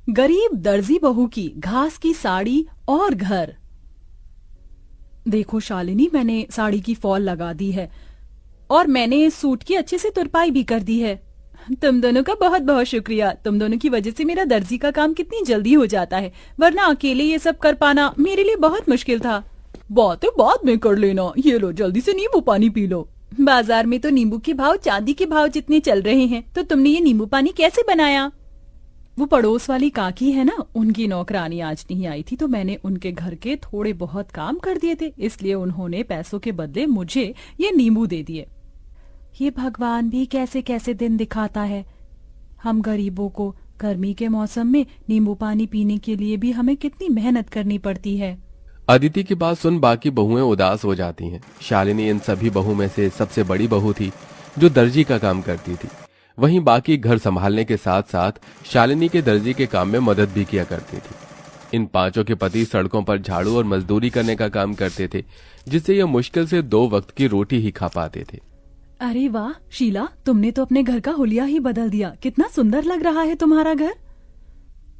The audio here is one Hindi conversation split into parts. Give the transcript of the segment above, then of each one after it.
गरीब दर्जी बहू की घास की साड़ी और घर। देखो शालिनी, मैंने साड़ी की फॉल लगा दी है और मैंने सूट की अच्छे से तुरपाई भी कर दी है। तुम दोनों का बहुत बहुत शुक्रिया। तुम दोनों की वजह से मेरा दर्जी का काम कितनी जल्दी हो जाता है, वरना अकेले ये सब कर पाना मेरे लिए बहुत मुश्किल था। बातें बाद में कर लेना, ये लो जल्दी से नींबू पानी पी लो। बाजार में तो नींबू के भाव चांदी के भाव जितने चल रहे हैं, तो तुमने ये नींबू पानी कैसे बनाया? वो पड़ोस वाली काकी है ना, उनकी नौकरानी आज नहीं आई थी, तो मैंने उनके घर के थोड़े बहुत काम कर दिए थे, इसलिए उन्होंने पैसों के बदले मुझे ये नींबू दे दिए। ये भगवान भी कैसे कैसे दिन दिखाता है। हम गरीबों को गर्मी के मौसम में नींबू पानी पीने के लिए भी हमें कितनी मेहनत करनी पड़ती है। अदिति की बात सुन बाकी बहुएं उदास हो जाती हैं। शालिनी इन सभी बहू में से सबसे बड़ी बहू थी जो दर्जी का काम करती थी। वहीं बाकी घर संभालने के साथ साथ शालिनी के दर्जी के काम में मदद भी किया करती थी। इन पांचों के पति सड़कों पर झाड़ू और मजदूरी करने का काम करते थे, जिससे यह मुश्किल से 2 वक्त की रोटी ही खा पाते थे। अरे वाह शीला, तुमने तो अपने घर का हुलिया ही बदल दिया। कितना सुंदर लग रहा है तुम्हारा घर।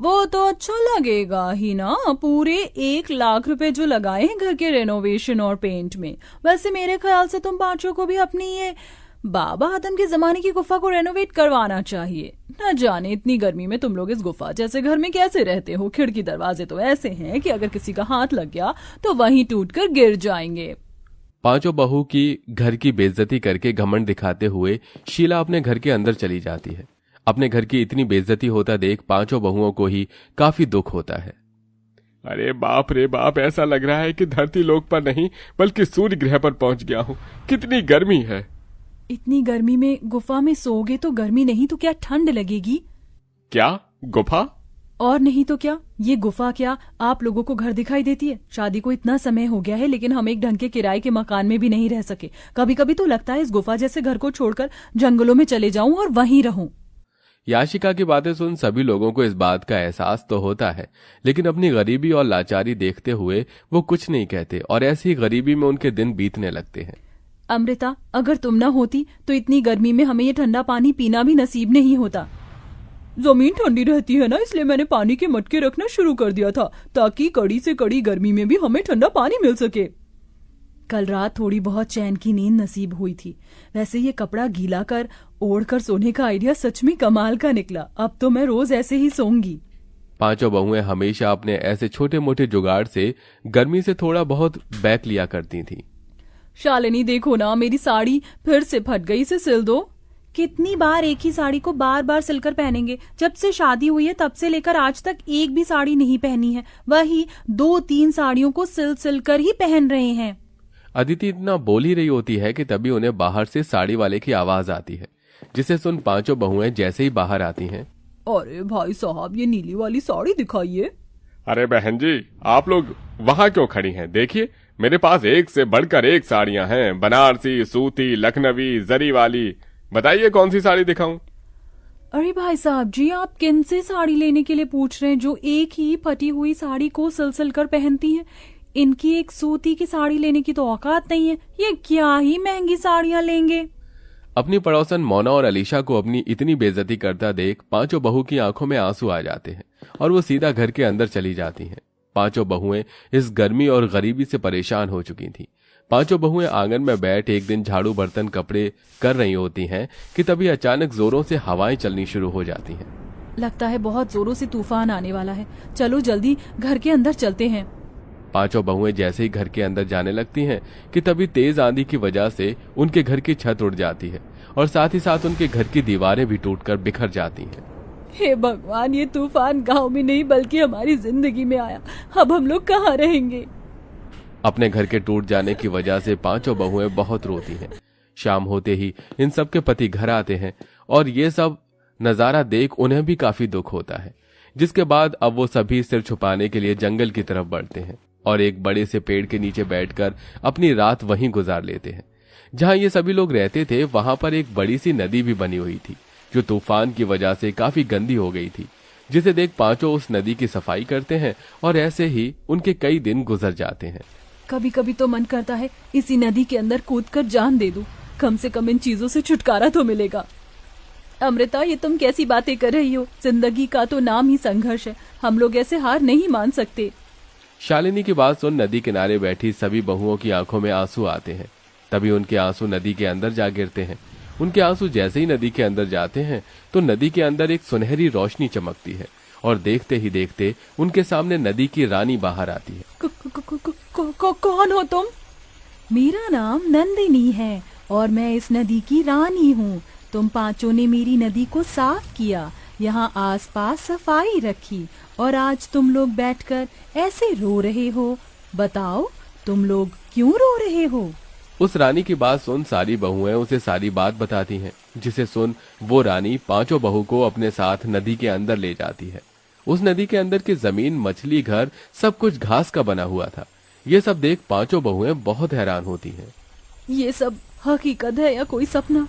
वो तो अच्छा लगेगा ही ना, पूरे 1 लाख रुपए जो लगाए हैं घर के रेनोवेशन और पेंट में। वैसे मेरे ख्याल से तुम पांचों को भी अपनी ये बाबा आदम के जमाने की गुफा को रेनोवेट करवाना चाहिए। न जाने इतनी गर्मी में तुम लोग इस गुफा जैसे घर में कैसे रहते हो। खिड़की दरवाजे तो ऐसे हैं कि अगर किसी का हाथ लग गया तो वहीं टूटकर गिर जाएंगे। पांचों बहू की घर की बेइज्जती करके घमंड दिखाते हुए शीला अपने घर के अंदर चली जाती है। अपने घर की इतनी बेइज्जती होता देख पांचों बहुओं को ही काफी दुख होता है। अरे बाप रे बाप, ऐसा लग रहा है कि धरती लोक पर नहीं बल्कि सूर्य ग्रह पर पहुंच गया हूँ। कितनी गर्मी है। इतनी गर्मी में गुफा में सोओगे तो गर्मी नहीं तो क्या ठंड लगेगी? क्या गुफा? और नहीं तो क्या, ये गुफा क्या आप लोगों को घर दिखाई देती है? शादी को इतना समय हो गया है लेकिन हम एक ढंग के किराए के मकान में भी नहीं रह सके। कभी कभी तो लगता है इस गुफा जैसे घर को छोड़कर जंगलों में चले जाऊं और वहीं रहूं। याशिका की बातें सुन सभी लोगों को इस बात का एहसास तो होता है, लेकिन अपनी गरीबी और लाचारी देखते हुए वो कुछ नहीं कहते और ऐसी ही गरीबी में उनके दिन बीतने लगते हैं। अमृता, अगर तुम ना होती तो इतनी गर्मी में हमें ये ठंडा पानी पीना भी नसीब नहीं होता। जमीन ठंडी रहती है ना, इसलिए मैंने पानी के मटके रखना शुरू कर दिया था ताकि कड़ी से कड़ी गर्मी में भी हमें ठंडा पानी मिल सके। कल रात थोड़ी बहुत चैन की नींद नसीब हुई थी। वैसे ये कपड़ा गीला कर ओढ़ कर सोने का आइडिया सच में कमाल का निकला। अब तो मैं रोज ऐसे ही सोऊंगी। पांचों बहुएं हमेशा अपने ऐसे छोटे मोटे जुगाड़ से गर्मी से थोड़ा बहुत बैक लिया करती थी। शालिनी देखो ना, मेरी साड़ी फिर से फट गई, इसे सिल दो। कितनी बार एक ही साड़ी को बार बार सिलकर पहनेंगे? जब से शादी हुई है तब से लेकर आज तक एक भी साड़ी नहीं पहनी है। वही 2-3 साड़ियों को सिल कर ही पहन रहे हैं। अदिति इतना बोल ही रही होती है कि तभी उन्हें बाहर से साड़ी वाले की आवाज आती है, जिसे सुन पांचों बहुएं जैसे ही बाहर आती हैं। अरे भाई साहब, ये नीली वाली साड़ी दिखाइए। अरे बहन जी, आप लोग वहाँ क्यों खड़ी हैं? देखिए मेरे पास एक से बढ़कर एक साड़ियाँ हैं, बनारसी, सूती, लखनवी, जरी वाली। बताइए कौन सी साड़ी दिखाऊं? अरे भाई साहब जी, आप किन से साड़ी लेने के लिए पूछ रहे हैं जो एक ही फटी हुई साड़ी को सिल कर पहनती हैं? इनकी एक सूती की साड़ी लेने की तो औकात नहीं है। ये क्या ही महंगी साड़ियां लेंगे। अपनी पड़ोसन मोना और अलीशा को अपनी इतनी बेइज्जती करता देख पांचों बहू की आंखों में आंसू आ जाते हैं और वो सीधा घर के अंदर चली जाती हैं। पांचों बहुएं इस गर्मी और गरीबी से परेशान हो चुकी थीं। पांचों बहुएं आंगन में बैठ एक दिन झाड़ू बर्तन कपड़े कर रही होती हैं कि तभी अचानक जोरों से हवाएं चलनी शुरू हो जाती हैं। लगता है बहुत जोरों से तूफान आने वाला है। चलो जल्दी घर के अंदर चलते हैं। पांचों बहुएं जैसे ही घर के अंदर जाने लगती हैं कि तभी तेज आंधी की वजह से उनके घर की छत उड़ जाती है और साथ ही साथ उनके घर की दीवारें भी टूटकर बिखर जाती हैं। हे भगवान, ये तूफान गांव में नहीं बल्कि हमारी जिंदगी में आया। अब हम लोग कहाँ रहेंगे? अपने घर के टूट जाने की वजह से पांचों बहुएं बहुत रोती हैं। शाम होते ही इन सब के पति घर आते हैं और ये सब नजारा देख उन्हें भी काफी दुख होता है, जिसके बाद अब वो सभी सिर छुपाने के लिए जंगल की तरफ बढ़ते हैं और एक बड़े से पेड़ के नीचे बैठकर अपनी रात वहीं गुजार लेते हैं। जहां ये सभी लोग रहते थे वहां पर एक बड़ी सी नदी भी बनी हुई थी जो तूफान की वजह से काफी गंदी हो गई थी, जिसे देख पांचों उस नदी की सफाई करते हैं और ऐसे ही उनके कई दिन गुजर जाते हैं। कभी कभी तो मन करता है इसी नदी के अंदर कूदकर जान दे दूं, कम से कम इन चीजों से छुटकारा तो मिलेगा। अमृता, ये तुम कैसी बातें कर रही हो? जिंदगी का तो नाम ही संघर्ष है, हम लोग ऐसे हार नहीं मान सकते। शालिनी की बात सुन नदी किनारे बैठी सभी बहुओं की आंखों में आंसू आते हैं। तभी उनके आंसू नदी के अंदर जा गिरते हैं। उनके आंसू जैसे ही नदी के अंदर जाते हैं तो नदी के अंदर एक सुनहरी रोशनी चमकती है और देखते ही देखते उनके सामने नदी की रानी बाहर आती है। कौन हो तुम? मेरा नाम नंदिनी है और मैं इस नदी की रानी हूँ। तुम पांचों ने मेरी नदी को साफ किया, यहाँ आसपास सफाई रखी और आज तुम लोग बैठकर ऐसे रो रहे हो। बताओ, तुम लोग क्यों रो रहे हो? उस रानी की बात सुन सारी बहुएं उसे सारी बात बताती हैं, जिसे सुन वो रानी पांचों बहू को अपने साथ नदी के अंदर ले जाती है। उस नदी के अंदर की जमीन, मछली घर सब कुछ घास का बना हुआ था। ये सब देख पांचों बहुएं बहुत हैरान होती हैं। ये सब हकीकत है या कोई सपना?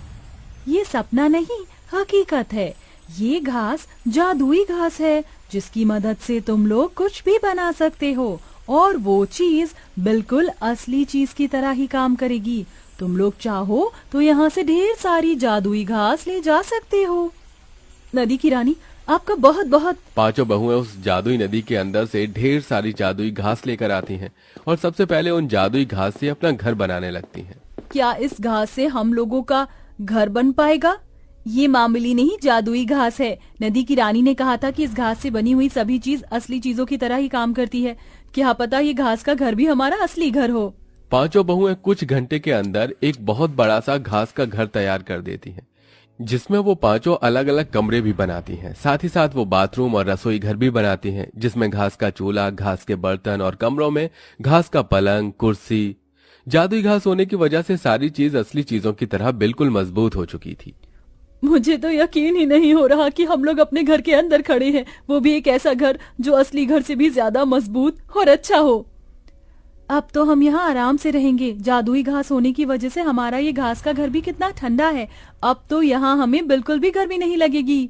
ये सपना नहीं, हकीकत है। ये घास जादुई घास है जिसकी मदद से तुम लोग कुछ भी बना सकते हो और वो चीज बिल्कुल असली चीज की तरह ही काम करेगी। तुम लोग चाहो तो यहाँ से ढेर सारी जादुई घास ले जा सकते हो। नदी की रानी, आपका बहुत बहुत। पांचों बहुएं उस जादुई नदी के अंदर से ढेर सारी जादुई घास लेकर आती हैं और सबसे पहले उन जादुई घास से अपना घर बनाने लगती हैं। क्या इस घास से हम लोगों का घर बन पाएगा? ये मामूली नहीं, जादुई घास है। नदी की रानी ने कहा था कि इस घास से बनी हुई सभी चीज असली चीजों की तरह ही काम करती है। क्या पता ये घास का घर भी हमारा असली घर हो। पांचों बहुएं कुछ घंटे के अंदर एक बहुत बड़ा सा घास का घर तैयार कर देती हैं, जिसमें वो पांचों अलग अलग कमरे भी बनाती हैं। साथ ही साथ वो बाथरूम और रसोई घर भी बनाती हैं, जिसमें घास का चूल्हा, घास के बर्तन और कमरों में घास का पलंग, कुर्सी। जादुई घास होने की वजह से सारी चीज असली चीजों की तरह बिल्कुल मजबूत हो चुकी थी। मुझे तो यकीन ही नहीं हो रहा कि हम लोग अपने घर के अंदर खड़े हैं, वो भी एक ऐसा घर जो असली घर से भी ज्यादा मजबूत और अच्छा हो। अब तो हम यहाँ आराम से रहेंगे। जादुई घास होने की वजह से हमारा ये घास का घर भी कितना ठंडा है। अब तो यहाँ हमें बिल्कुल भी गर्मी नहीं लगेगी।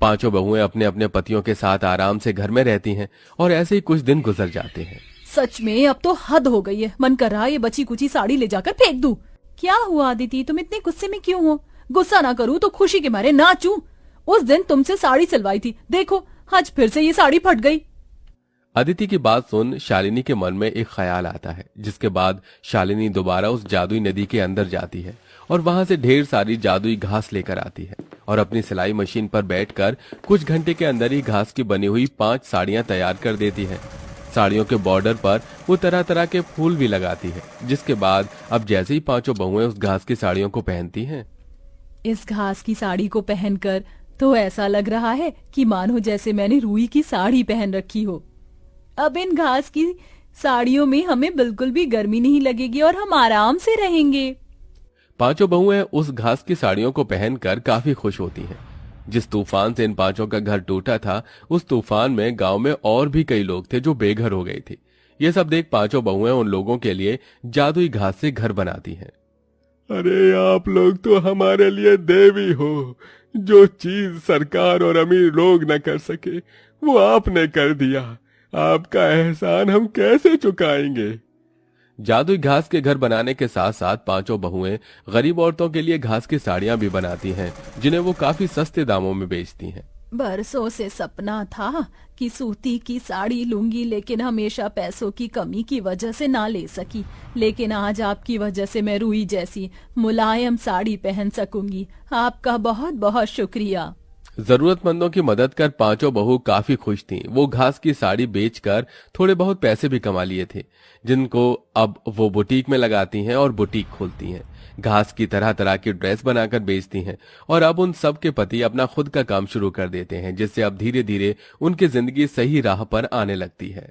पांचों बहुएं अपने अपने पतियों के साथ आराम से घर में रहती हैं और ऐसे ही कुछ दिन गुजर जाते हैं। सच में अब तो हद हो गई है। मन कर रहा है ये बची कुची साड़ी ले जाकर फेंक दूं। क्या हुआ अदिति, तुम इतने गुस्से में क्यों हो? गुस्सा ना करूं तो खुशी के मारे नाचूं। उस दिन तुमसे साड़ी सिलवाई थी, देखो आज फिर से ये साड़ी फट गई। अदिति की बात सुन शालिनी के मन में एक ख्याल आता है, जिसके बाद शालिनी दोबारा उस जादुई नदी के अंदर जाती है और वहां से ढेर सारी जादुई घास लेकर आती है और अपनी सिलाई मशीन पर बैठकर कुछ घंटे के अंदर ही घास की बनी हुई 5 साड़ियां तैयार कर देती है। साड़ियों के बॉर्डर पर वो तरह तरह के फूल भी लगाती है, जिसके बाद अब जैसे ही पांचों बहुएं उस घास की साड़ियों को पहनती हैं, इस घास की साड़ी को पहनकर तो ऐसा लग रहा है कि मानो जैसे मैंने रुई की साड़ी पहन रखी हो। अब इन घास की साड़ियों में हमें बिल्कुल भी गर्मी नहीं लगेगी और हम आराम से रहेंगे। पांचों बहुएं उस घास की साड़ियों को पहनकर काफी खुश होती हैं। जिस तूफान से इन पांचों का घर टूटा था, उस तूफान में गांव में और भी कई लोग थे जो बेघर हो गए थे। ये सब देख पांचों बहुएं उन लोगों के लिए जादुई घास से घर बनाती हैं। अरे आप लोग तो हमारे लिए देवी हो। जो चीज सरकार और अमीर लोग न कर सके वो आपने कर दिया। आपका एहसान हम कैसे चुकाएंगे। जादुई घास के घर बनाने के साथ साथ पांचों बहुएं गरीब औरतों के लिए घास की साड़ियां भी बनाती हैं, जिन्हें वो काफी सस्ते दामों में बेचती हैं। बरसों से सपना था कि सूती की साड़ी लूंगी, लेकिन हमेशा पैसों की कमी की वजह से ना ले सकी। लेकिन आज आपकी वजह से मैं रुई जैसी मुलायम साड़ी पहन सकूंगी। आपका बहुत बहुत शुक्रिया। जरूरतमंदों की मदद कर पांचों बहू काफी खुश थीं। वो घास की साड़ी बेचकर थोड़े बहुत पैसे भी कमा लिए थे, जिनको अब वो बुटीक में लगाती हैं और बुटीक खोलती हैं। घास की तरह तरह की ड्रेस बनाकर बेचती हैं और अब उन सब के पति अपना खुद का काम शुरू कर देते हैं, जिससे अब धीरे धीरे उनकी जिंदगी सही राह पर आने लगती है।